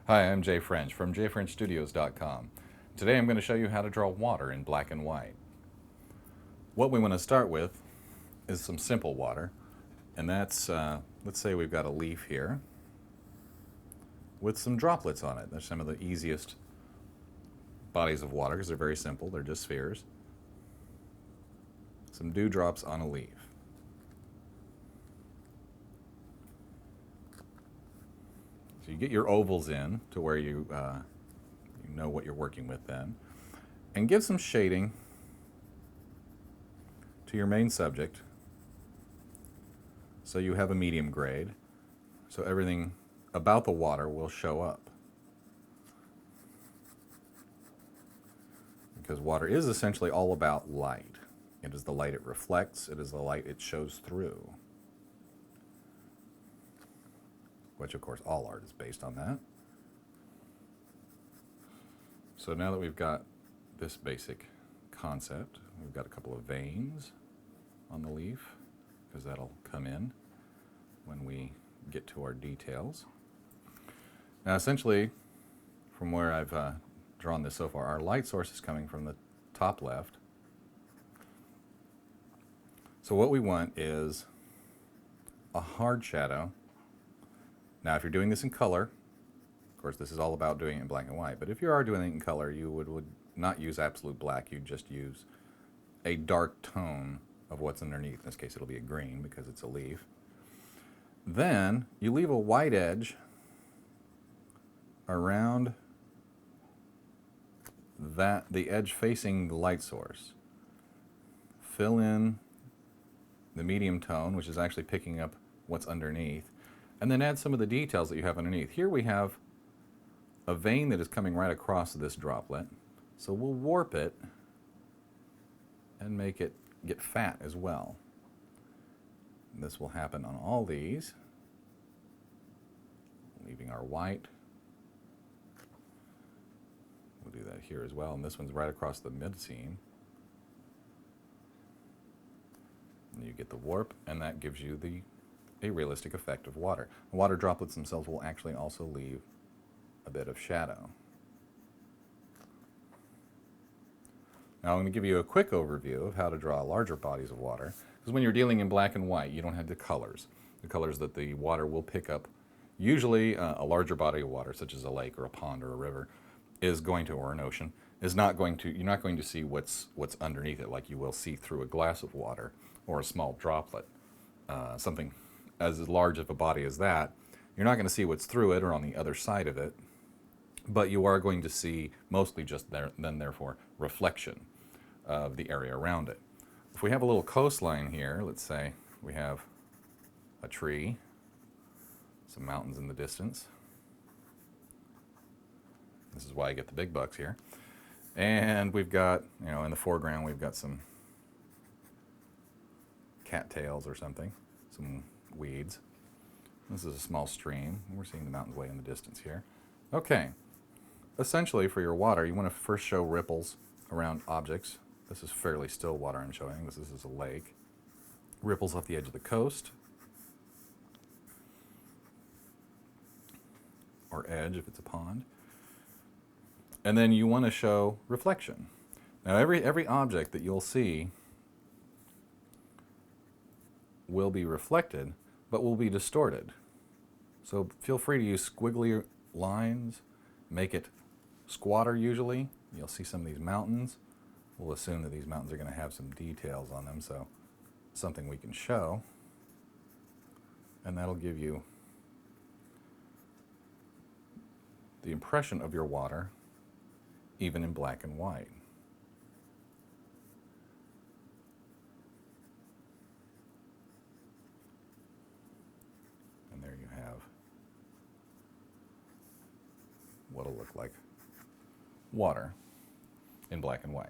Hi, I'm Jay French from jfrenchstudios.com. Today I'm going to show you how to draw water in black and white. What we want to start with is some simple water, and that's, let's say we've got a leaf here with some droplets on it. They're some of the easiest bodies of water because they're very simple, they're just spheres. Some dewdrops on a leaf. So you get your ovals in to where you know what you're working with then, and give some shading to your main subject so you have a medium grade, so everything about the water will show up. Because water is essentially all about light. It is the light it reflects, it is the light it shows through. Which of course all art is based on that. So now that we've got this basic concept, we've got a couple of veins on the leaf, because that'll come in when we get to our details. Now essentially, from where I've drawn this so far, our light source is coming from the top left. So what we want is a hard shadow. Now if you're doing this in color, of course this is all about doing it in black and white, but if you are doing it in color, you would not use absolute black, you'd just use a dark tone of what's underneath. In this case it'll be a green because it's a leaf. Then you leave a white edge around the edge facing the light source. Fill in the medium tone, which is actually picking up what's underneath, and then add some of the details that you have underneath. Here we have a vein that is coming right across this droplet, so we'll warp it and make it get fat as well. This will happen on all these, leaving our white. We'll do that here as well, and this one's right across the mid-seam. And you get the warp, and that gives you a realistic effect of water. The water droplets themselves will actually also leave a bit of shadow. Now I'm going to give you a quick overview of how to draw larger bodies of water, because when you're dealing in black and white, you don't have the colors that the water will pick up. Usually a larger body of water, such as a lake or a pond or a river, is going to, or an ocean, is not going to, you're not going to see what's underneath it like you will see through a glass of water or a small droplet. Something as large of a body as that, you're not going to see what's through it or on the other side of it, but you are going to see mostly just therefore reflection of the area around it. If we have a little coastline here, let's say we have a tree, some mountains in the distance. This is why I get the big bucks here. And we've got, in the foreground, we've got some cattails or something, some weeds. This is a small stream. We're seeing the mountains way in the distance here. Okay. Essentially, for your water, you want to first show ripples around objects. This is fairly still water I'm showing. This is a lake. Ripples off the edge of the coast, or edge if it's a pond. And then you want to show reflection. Now every object that you'll see will be reflected, but will be distorted. So feel free to use squiggly lines, make it squatter usually. You'll see some of these mountains. We'll assume that these mountains are going to have some details on them, so something we can show. And that'll give you the impression of your water, even in black and white. And there you have what'll look like water in black and white.